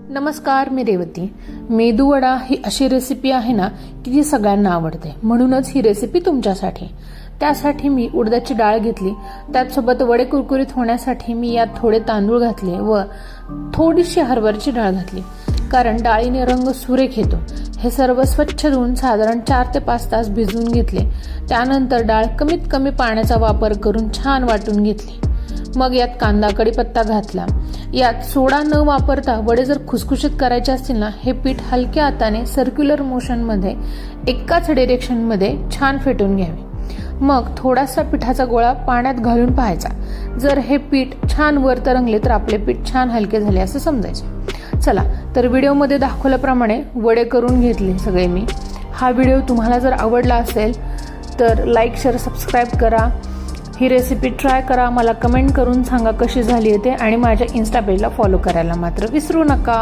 नमस्कार, मी रेवती। मेदूवडा ही अशी रेसिपी आहे ना की जी सगळ्यांना आवडते, म्हणूनच ही रेसिपी तुमच्यासाठी। त्यासाठी मी उडदाची डाळ घेतली, त्याचसोबत वडे कुरकुरीत होण्यासाठी मी यात थोडे तांदूळ घातले व थोडीशी हरभऱ्याची डाळ घातली, कारण डाळीने रंग सुरेख येतो। हे सर्व स्वच्छ धुवून साधारण 4 ते 5 तास भिजवून घेतले। त्यानंतर डाळ कमीत कमी पाण्याचा वापर करून छान वाटून घेतली। मग यात कांदा कढीपत्ता घातला। यात सोडा न वापरता वडे जर खुसखुशीत करायचे असतील ना, हे पीठ हलक्या हाताने सर्क्युलर मोशन मध्ये एकाच डायरेक्शन मध्ये छान फेटून घ्यावे। मग थोडासा पिठाचा गोळा पाण्यात घालून पाहायचा। जर हे पीठ छान वर तरंगले तर आपले पीठ छान हलके झाले असं समजायचे। चला तर व्हिडिओमध्ये दाखवल्याप्रमाणे वडे करून घेतले सगळे मी। हा व्हिडिओ तुम्हाला जर आवडला असेल तर लाईक शेअर सबस्क्राईब करा। ही रेसिपी ट्राय करा, मला कमेंट करून सांगा कशी झाली आहे ते, आणि माझ्या इन्स्टा पेजला फॉलो करायला मात्र विसरू नका।